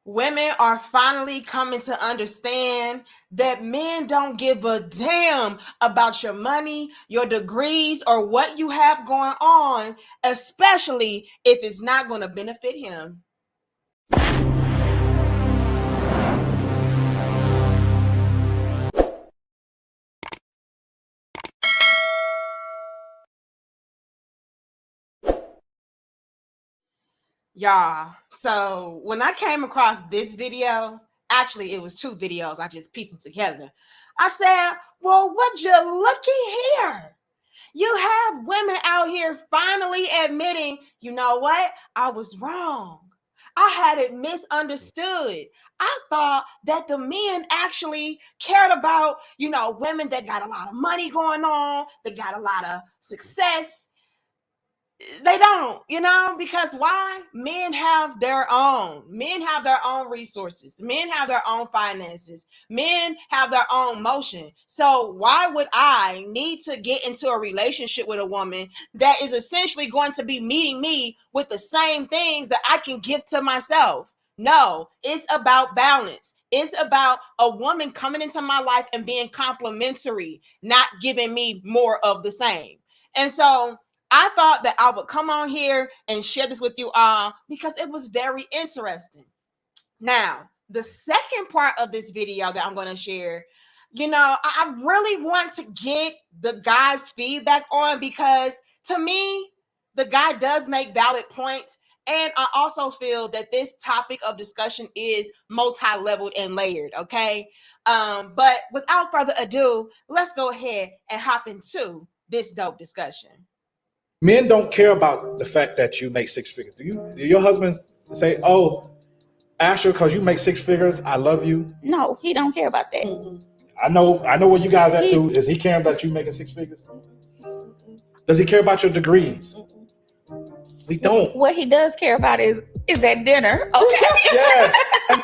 Women are finally coming to understand that men don't give a damn about your money, your degrees, or what you have going on, especially if it's not going to benefit him. Y'all, so when I came across this video, actually it was two videos, I just pieced them together. I said, well, would you looky here? You have women out here finally admitting, you know what? I was wrong. I had it misunderstood. I thought that the men actually cared about, women that got a lot of money going on, that got a lot of success. They don't, because why? Men have their own. Men have their own resources. Men have their own finances. Men have their own motion. So why would I need to get into a relationship with a woman that is essentially going to be meeting me with the same things that I can give to myself? No, it's about balance. It's about a woman coming into my life and being complimentary, not giving me more of the same. And so I thought that I would come on here and share this with you all because it was very interesting. Now, the second part of this video that I'm going to share, I really want to get the guy's feedback on because to me, the guy does make valid points. And I also feel that this topic of discussion is multi-leveled and layered, okay? But without further ado, let's go ahead and hop into this dope discussion. Men don't care about the fact that you make six figures. Do your husband say, "Oh, Asher, because you make six figures, I love you"? No, he don't care about that. I know where you guys at too. Is he caring about you making six figures? Does he care about your degrees? We don't. What he does care about is that dinner. Okay. Yes.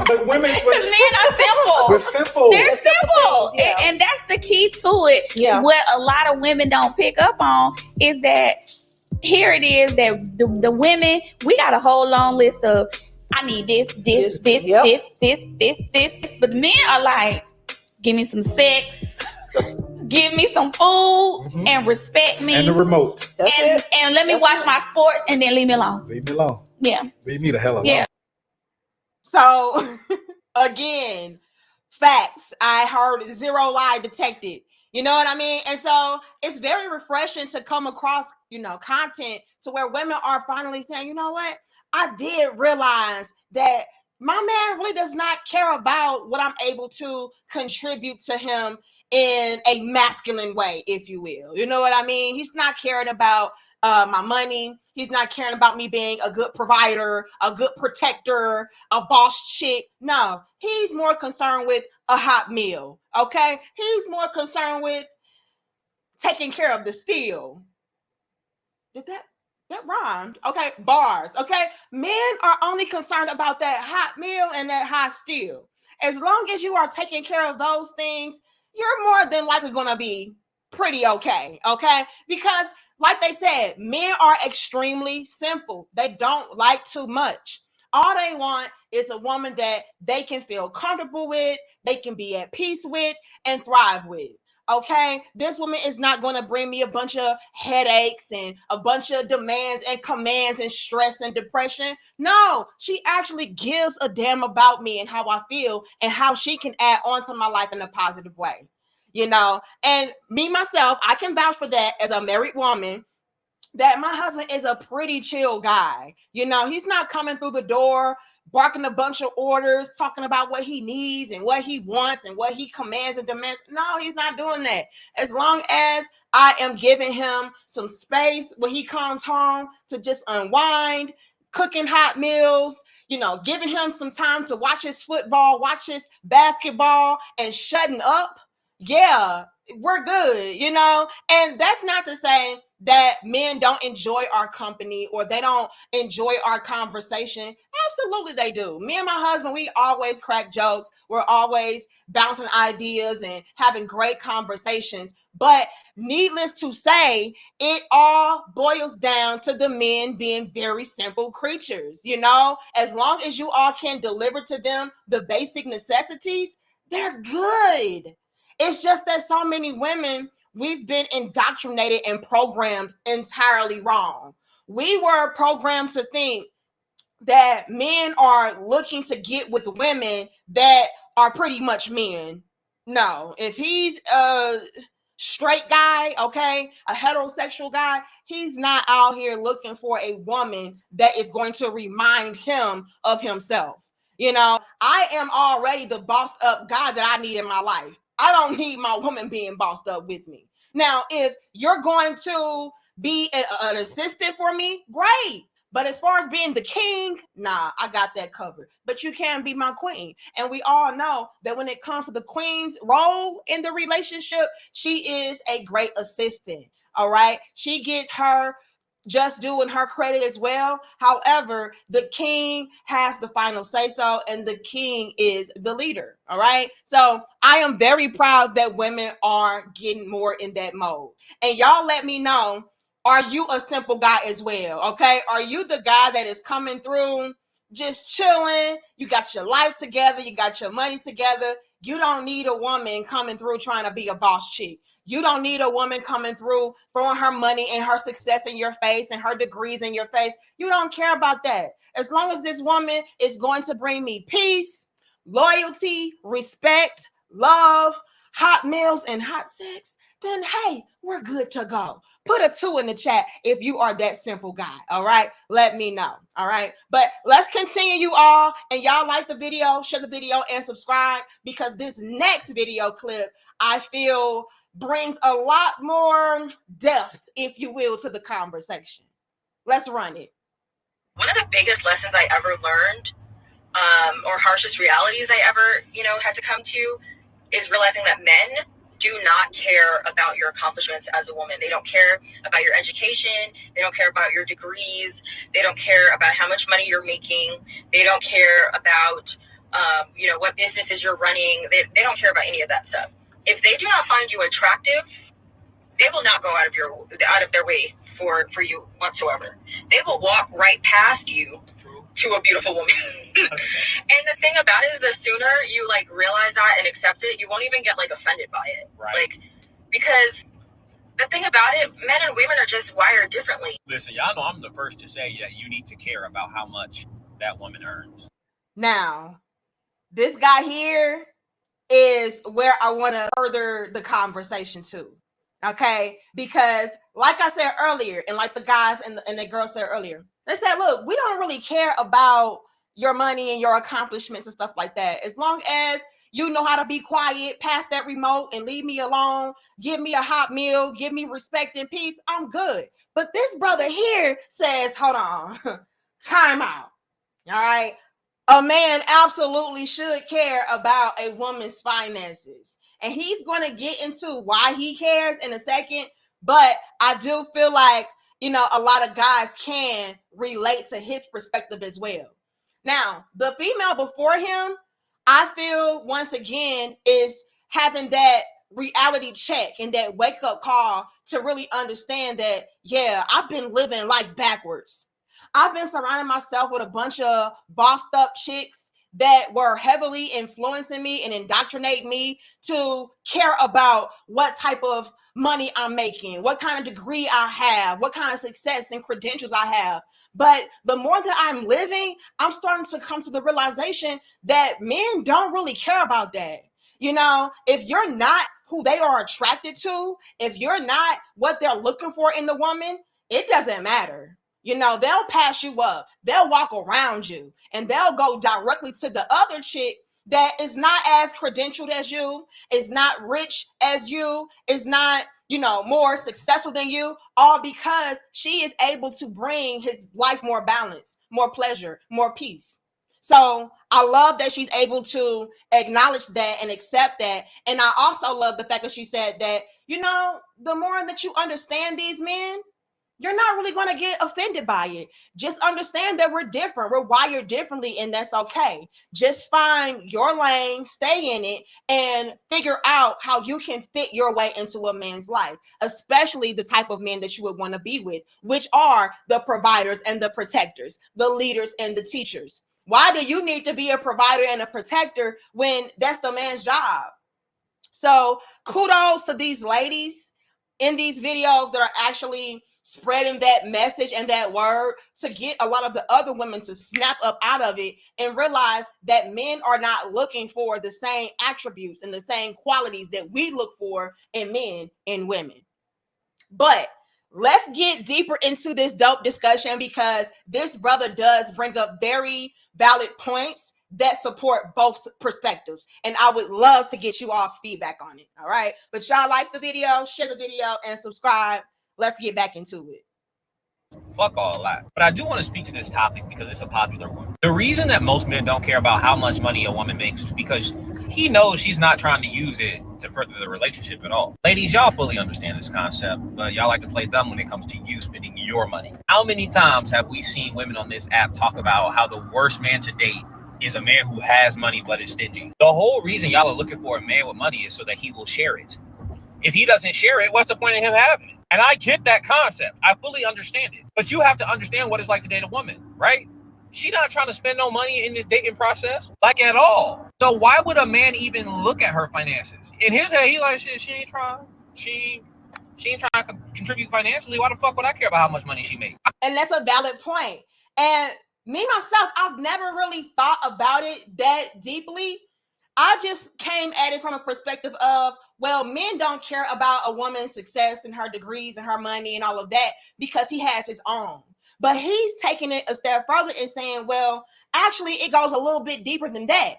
But women, because men are simple. We're simple. They're simple. Yeah. And that's the key to it. Yeah. What a lot of women don't pick up on is that here it is that the women, we got a whole long list of I need this. But the men are like, give me some sex, give me some food, and respect me. And the remote. And let me watch my sports and then leave me alone. Leave me alone. Yeah. Leave me the hell alone. Yeah. So, again, facts. I heard zero lie detected. You know what I mean? And so it's very refreshing to come across, content to where women are finally saying, you know what? I did realize that my man really does not care about what I'm able to contribute to him in a masculine way, if you will. You know what I mean? He's not caring about my money. He's not caring about me being a good provider, a good protector, a boss chick. No, he's more concerned with a hot meal. Okay. He's more concerned with taking care of the steal. Did that rhymed? Okay. Bars. Okay. Men are only concerned about that hot meal and that hot steal. As long as you are taking care of those things, you're more than likely going to be pretty okay. Okay. Because like they said, men are extremely simple. They don't like too much. All they want is a woman that they can feel comfortable with, they can be at peace with, and thrive with. Okay, this woman is not going to bring me a bunch of headaches and a bunch of demands and commands and stress and depression. No, she actually gives a damn about me and how I feel and how she can add on to my life in a positive way. And me, myself, I can vouch for that as a married woman, that my husband is a pretty chill guy. He's not coming through the door, barking a bunch of orders, talking about what he needs and what he wants and what he commands and demands. No, he's not doing that. As long as I am giving him some space when he comes home to just unwind, cooking hot meals, giving him some time to watch his football, watch his basketball, and shutting up. Yeah, we're good, and that's not to say that men don't enjoy our company or they don't enjoy our conversation? Absolutely they do. Me and my husband, we always crack jokes. We're always bouncing ideas and having great conversations. But needless to say, it all boils down to the men being very simple creatures. You know, as long as you all can deliver to them the basic necessities, they're good. It's just that so many women, we've been indoctrinated and programmed entirely wrong. We were programmed to think that men are looking to get with women that are pretty much men. No, if he's a straight guy, okay, a heterosexual guy, he's not out here looking for a woman that is going to remind him of himself. You know, I am already the bossed up guy that I need in my life. I don't need my woman being bossed up with me. Now, if you're going to be an assistant for me, great. But as far as being the king, nah, I got that covered. But you can be my queen. And we all know that when it comes to the queen's role in the relationship, she is a great assistant. All right. She gets her just doing her credit as well. However, the king has the final say so, and the king is the leader. All right. So I am very proud that women are getting more in that mode. And y'all let me know, are you a simple guy as well? Okay. Are you the guy that is coming through just chilling? You got your life together. You got your money together. You don't need a woman coming through trying to be a boss chick. You don't need a woman coming through throwing her money and her success in your face and her degrees in your face. You don't care about that. As long as this woman is going to bring me peace, loyalty, respect, love, hot meals, and hot sex, then hey, we're good to go. Put a 2 in the chat if you are that simple guy. All right. Let me know. All right. But let's continue, you all. And y'all like the video, share the video, and subscribe, because this next video clip, I feel, brings a lot more depth, if you will, to the conversation. Let's run it. One of the biggest lessons I ever learned, or harshest realities I ever, had to come to, is realizing that men do not care about your accomplishments as a woman. They don't care about your education. They don't care about your degrees. They don't care about how much money you're making. They don't care about, what businesses you're running. They don't care about any of that stuff. If they do not find you attractive, they will not go out of their way for you whatsoever. They will walk right past you to a beautiful woman. And the thing about it is, the sooner you realize that and accept it, you won't even get offended by it. Right. Because the thing about it, men and women are just wired differently. Listen, y'all know I'm the first to say that you need to care about how much that woman earns. Now, this guy here is where I want to further the conversation to. Okay, because like I said earlier, and like the guys and the girls said earlier, they said, look, we don't really care about your money and your accomplishments and stuff like that. As long as you know how to be quiet, pass that remote and leave me alone, give me a hot meal, give me respect and peace, I'm good. But this brother here says, hold on, time out. All right. A man absolutely should care about a woman's finances. And he's going to get into why he cares in a second. But I do feel like, a lot of guys can relate to his perspective as well. Now, the female before him, I feel once again is having that reality check and that wake up call to really understand that, yeah, I've been living life backwards. I've been surrounding myself with a bunch of bossed up chicks that were heavily influencing me and indoctrinating me to care about what type of money I'm making, what kind of degree I have, what kind of success and credentials I have. But the more that I'm living, I'm starting to come to the realization that men don't really care about that. If you're not who they are attracted to, if you're not what they're looking for in the woman, it doesn't matter. They'll pass you up. They'll walk around you and they'll go directly to the other chick that is not as credentialed as you, is not rich as you, is not, more successful than you, all because she is able to bring his life more balance, more pleasure, more peace. So I love that she's able to acknowledge that and accept that. And I also love the fact that she said that, the more that you understand these men, you're not really going to get offended by it. Just understand that we're different. We're wired differently, and that's okay. Just find your lane, stay in it, and figure out how you can fit your way into a man's life, especially the type of men that you would want to be with, which are the providers and the protectors, the leaders and the teachers. Why do you need to be a provider and a protector when that's the man's job? So kudos to these ladies in these videos that are actually spreading that message and that word to get a lot of the other women to snap up out of it and realize that men are not looking for the same attributes and the same qualities that we look for in men and women. But let's get deeper into this dope discussion, because this brother does bring up very valid points that support both perspectives, and I would love to get you all's feedback on it. All right, but y'all like the video, share the video, and subscribe. Let's get back into it. Fuck all that. But I do want to speak to this topic because it's a popular one. The reason that most men don't care about how much money a woman makes is because he knows she's not trying to use it to further the relationship at all. Ladies, y'all fully understand this concept, but y'all like to play dumb when it comes to you spending your money. How many times have we seen women on this app talk about how the worst man to date is a man who has money but is stingy? The whole reason y'all are looking for a man with money is so that he will share it. If he doesn't share it, what's the point of him having it? And I get that concept. I fully understand it. But you have to understand what it's like to date a woman, right? She's not trying to spend no money in this dating process, like at all. So why would a man even look at her finances? In his head, he like, shit, she ain't trying. She ain't trying to contribute financially. Why the fuck would I care about how much money she makes? And that's a valid point. And me, myself, I've never really thought about it that deeply. I just came at it from a perspective of, well, men don't care about a woman's success and her degrees and her money and all of that because he has his own. But he's taking it a step further and saying, well, actually, it goes a little bit deeper than that.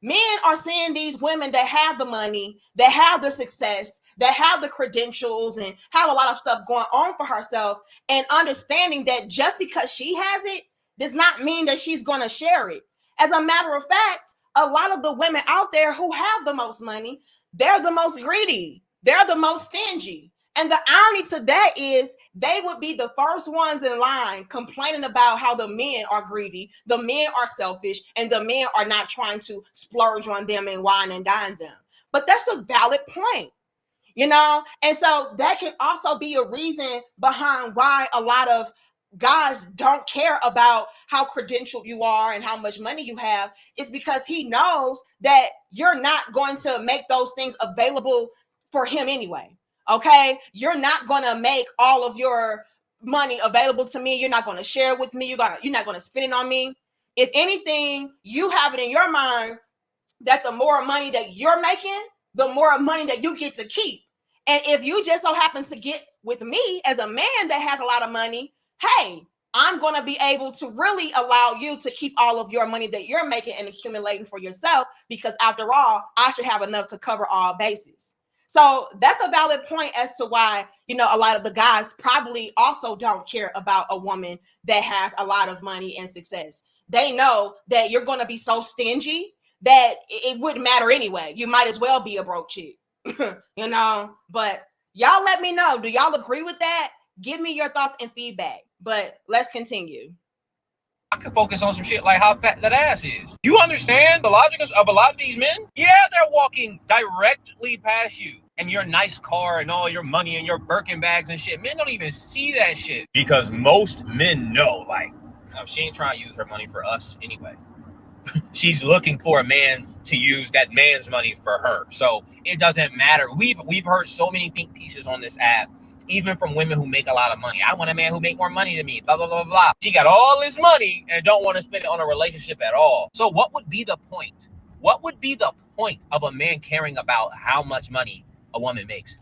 Men are seeing these women that have the money, that have the success, that have the credentials and have a lot of stuff going on for herself, and understanding that just because she has it does not mean that she's going to share it. As a matter of fact, a lot of the women out there who have the most money, they're the most greedy. They're the most stingy. And the irony to that is they would be the first ones in line complaining about how the men are greedy, the men are selfish, and the men are not trying to splurge on them and wine and dine them. But that's a valid point, you know? And so that can also be a reason behind why a lot of guys don't care about how credentialed you are and how much money you have, is because he knows that you're not going to make those things available for him anyway. Okay, you're not going to make all of your money available to me. You're not going to share it with me. You're not going to spend it on me. If anything, you have it in your mind that the more money that you're making, the more money that you get to keep. And if you just so happen to get with me as a man that has a lot of money, hey, I'm going to be able to really allow you to keep all of your money that you're making and accumulating for yourself, because after all, I should have enough to cover all bases. So that's a valid point as to why, you know, a lot of the guys probably also don't care about a woman that has a lot of money and success. They know that you're going to be so stingy that it wouldn't matter anyway. You might as well be a broke chick, you know, but y'all let me know. Do y'all agree with that? Give me your thoughts and feedback, but let's continue. I can focus on some shit like how fat that ass is. You understand the logic of a lot of these men? Yeah, they're walking directly past you and your nice car and all your money and your Birkin bags and shit. Men don't even see that shit because most men know, like, oh, she ain't trying to use her money for us anyway. She's looking for a man to use that man's money for her. So it doesn't matter. We've heard so many think pieces on this app, even from women who make a lot of money. I want a man who make more money than me, blah, blah, blah, blah. She got all this money and don't want to spend it on a relationship at all. So what would be the point? What would be the point of a man caring about how much money a woman makes?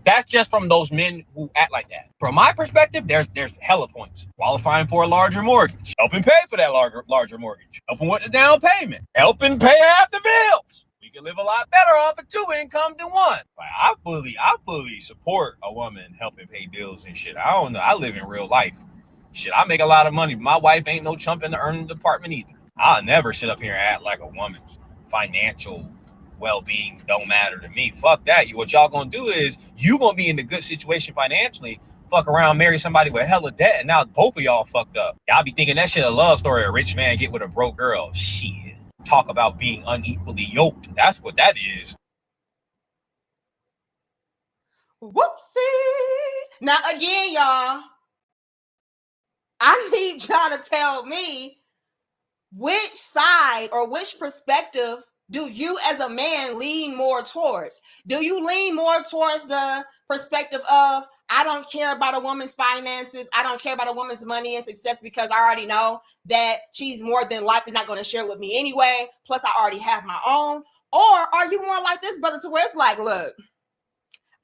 That's just from those men who act like that. From my perspective, there's hella points. Qualifying for a larger mortgage, helping pay for that larger mortgage, helping with the down payment, helping pay half the bills. We can live a lot better off of 2 income than 1. Like, I fully support a woman helping pay bills and shit. I don't know. I live in real life. Shit, I make a lot of money. But my wife ain't no chump in the earning department either. I'll never sit up here and act like a woman's financial well-being don't matter to me. Fuck that. What y'all gonna do is you gonna be in a good situation financially, fuck around, marry somebody with hella debt, and now both of y'all fucked up. Y'all be thinking that shit a love story, a rich man get with a broke girl. Shit. Talk about being unequally yoked. That's what that is. Whoopsie. Now, again, y'all, I need y'all to tell me which side or which perspective do you as a man lean more towards? Do you lean more towards the perspective of, I don't care about a woman's finances, I don't care about a woman's money and success because I already know that she's more than likely not going to share with me anyway, plus I already have my own? Or are you more like this brother to where it's like, look,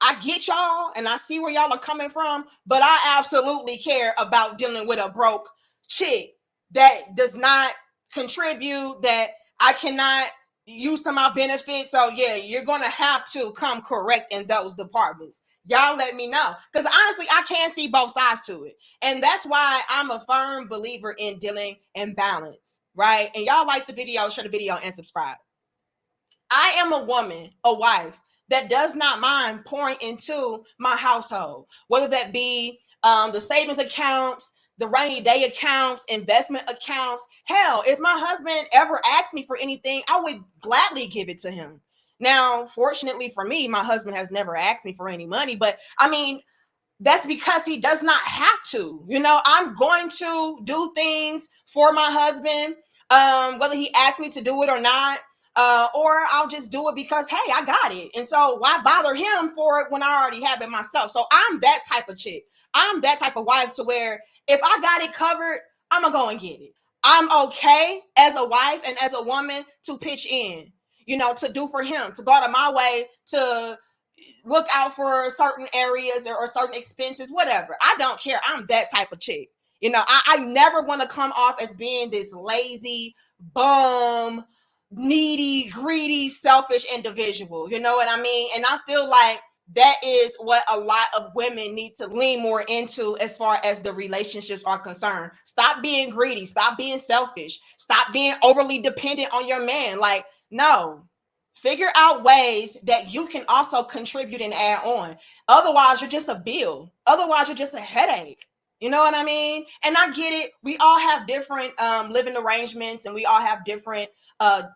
I get y'all and I see where y'all are coming from, but I absolutely care about dealing with a broke chick that does not contribute, that I cannot use to my benefit. So yeah, you're going to have to come correct in those departments. Y'all let me know. Because honestly, I can't see both sides to it. And that's why I'm a firm believer in dealing in balance, right? And y'all like the video, share the video and subscribe. I am a woman, a wife, that does not mind pouring into my household, whether that be the savings accounts, the rainy day accounts, investment accounts. Hell, if my husband ever asked me for anything, I would gladly give it to him. Now, fortunately for me, my husband has never asked me for any money, but I mean, that's because he does not have to. You know, I'm going to do things for my husband, whether he asks me to do it or not. Or I'll just do it because, hey, I got it. And so why bother him for it when I already have it myself? So I'm that type of chick. I'm that type of wife to where if I got it covered, I'm going to go and get it. I'm okay as a wife and as a woman to pitch in, you know, to do for him, to go out of my way, to look out for certain areas or certain expenses, whatever. I don't care. I'm that type of chick. You know, I never want to come off as being this lazy, bum, needy, greedy, selfish individual. You know what I mean? And I feel like that is what a lot of women need to lean more into as far as the relationships are concerned. Stop being greedy. Stop being selfish. Stop being overly dependent on your man. Like, no. Figure out ways that you can also contribute and add on. Otherwise, you're just a bill. Otherwise, you're just a headache. You know what I mean? And I get it. We all have different living arrangements and we all have different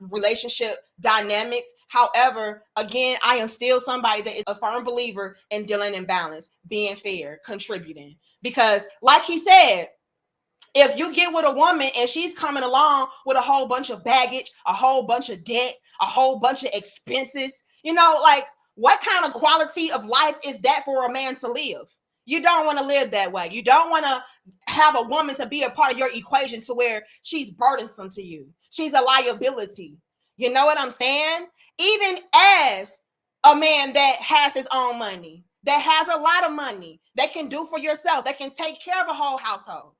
relationship dynamics. However, again, I am still somebody that is a firm believer in dealing in balance, being fair, contributing. Because like he said, if you get with a woman and she's coming along with a whole bunch of baggage, a whole bunch of debt, a whole bunch of expenses, you know, like what kind of quality of life is that for a man to live? You don't want to live that way. You don't want to have a woman to be a part of your equation to where she's burdensome to you. She's a liability. You know what I'm saying? Even as a man that has his own money, that has a lot of money, that can do for yourself, that can take care of a whole household.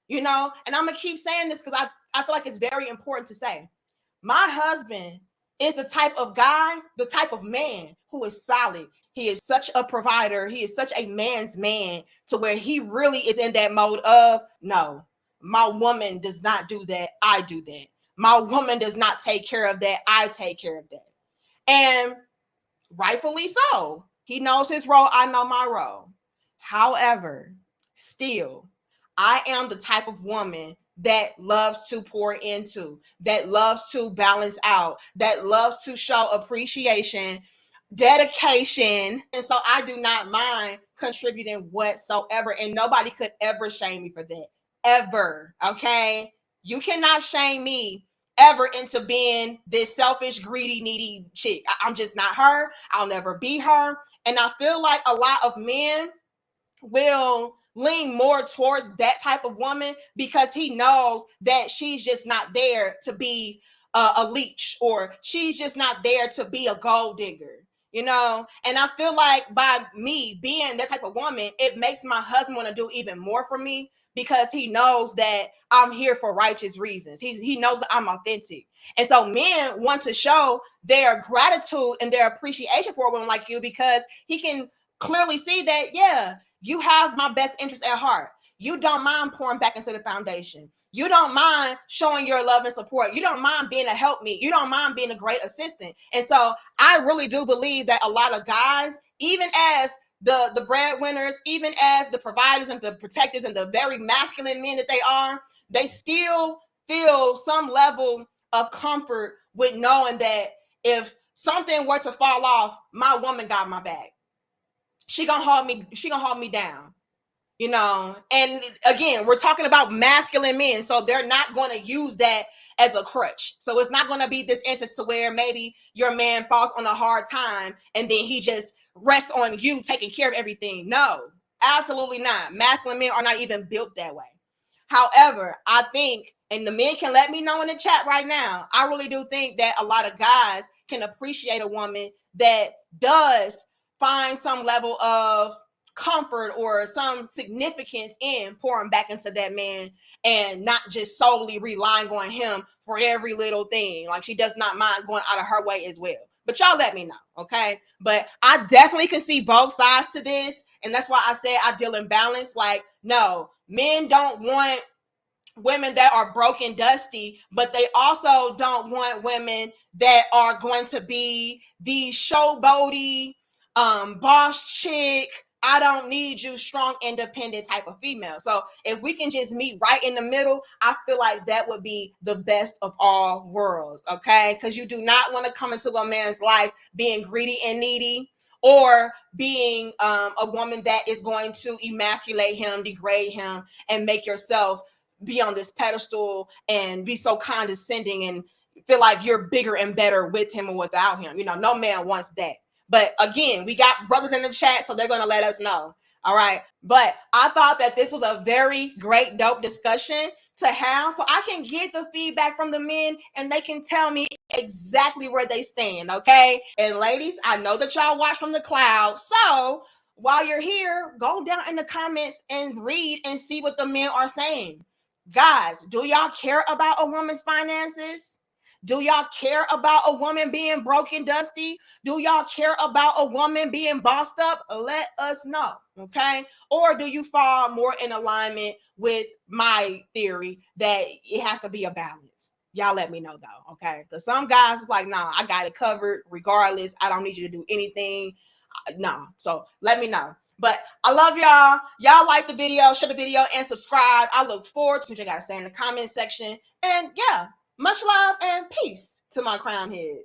You know, and I'm going to keep saying this because I feel like it's very important to say. My husband is the type of guy, the type of man who is solid. He is such a provider. He is such a man's man to where he really is in that mode of, no, my woman does not do that. I do that. My woman does not take care of that. I take care of that. And rightfully so. He knows his role. I know my role. However, still, I am the type of woman that loves to pour into, that loves to balance out, that loves to show appreciation, dedication. And so I do not mind contributing whatsoever. And nobody could ever shame me for that. Ever. Okay? You cannot shame me ever into being this selfish, greedy, needy chick. I'm just not her. I'll never be her. And I feel like a lot of men will lean more towards that type of woman because he knows that she's just not there to be a leech, or she's just not there to be a gold digger, you know? And I feel like by me being that type of woman, it makes my husband want to do even more for me because he knows that I'm here for righteous reasons. He knows that I'm authentic. And so men want to show their gratitude and their appreciation for a woman like you because he can clearly see that, yeah, you have my best interest at heart. You don't mind pouring back into the foundation. You don't mind showing your love and support. You don't mind being a helpmeet. You don't mind being a great assistant. And so I really do believe that a lot of guys, even as the breadwinners, even as the providers and the protectors and the very masculine men that they are, they still feel some level of comfort with knowing that if something were to fall off, my woman got my back. She gonna hold me down. You know, and again, we're talking about masculine men, so they're not going to use that as a crutch. So it's not going to be this instance to where maybe your man falls on a hard time and then he just rests on you taking care of everything. No, absolutely not. Masculine men are not even built that way. However, I think, and the men can let me know in the chat right now, I really do think that a lot of guys can appreciate a woman that does find some level of comfort or some significance in pouring back into that man and not just solely relying on him for every little thing. Like, she does not mind going out of her way as well. But y'all let me know, okay? But I definitely can see both sides to this, and that's why I said I deal in balance. Like, no, men don't want women that are broken, dusty, but they also don't want women that are going to be the showboaty, boss chick, I don't need you, strong, independent type of female. So if we can just meet right in the middle, I feel like that would be the best of all worlds, okay? Because you do not want to come into a man's life being greedy and needy, or being a woman that is going to emasculate him, degrade him, and make yourself be on this pedestal and be so condescending and feel like you're bigger and better with him or without him. You know, no man wants that. But again, we got brothers in the chat, so they're going to let us know. All right. But I thought that this was a very great, dope discussion to have, so I can get the feedback from the men and they can tell me exactly where they stand. Okay. And ladies, I know that y'all watch from the cloud. So while you're here, go down in the comments and read and see what the men are saying. Guys, do y'all care about a woman's finances? Do y'all care about a woman being broken, dusty? Do y'all care about a woman being bossed up? Let us know, okay? Or do you fall more in alignment with my theory that it has to be a balance? Y'all let me know, though, okay? Because some guys are like, nah, I got it covered regardless. I don't need you to do anything. No. So let me know. But I love y'all. Y'all like the video, share the video, and subscribe. I look forward to what you got to say in the comment section. And yeah, much love and peace to my crown head.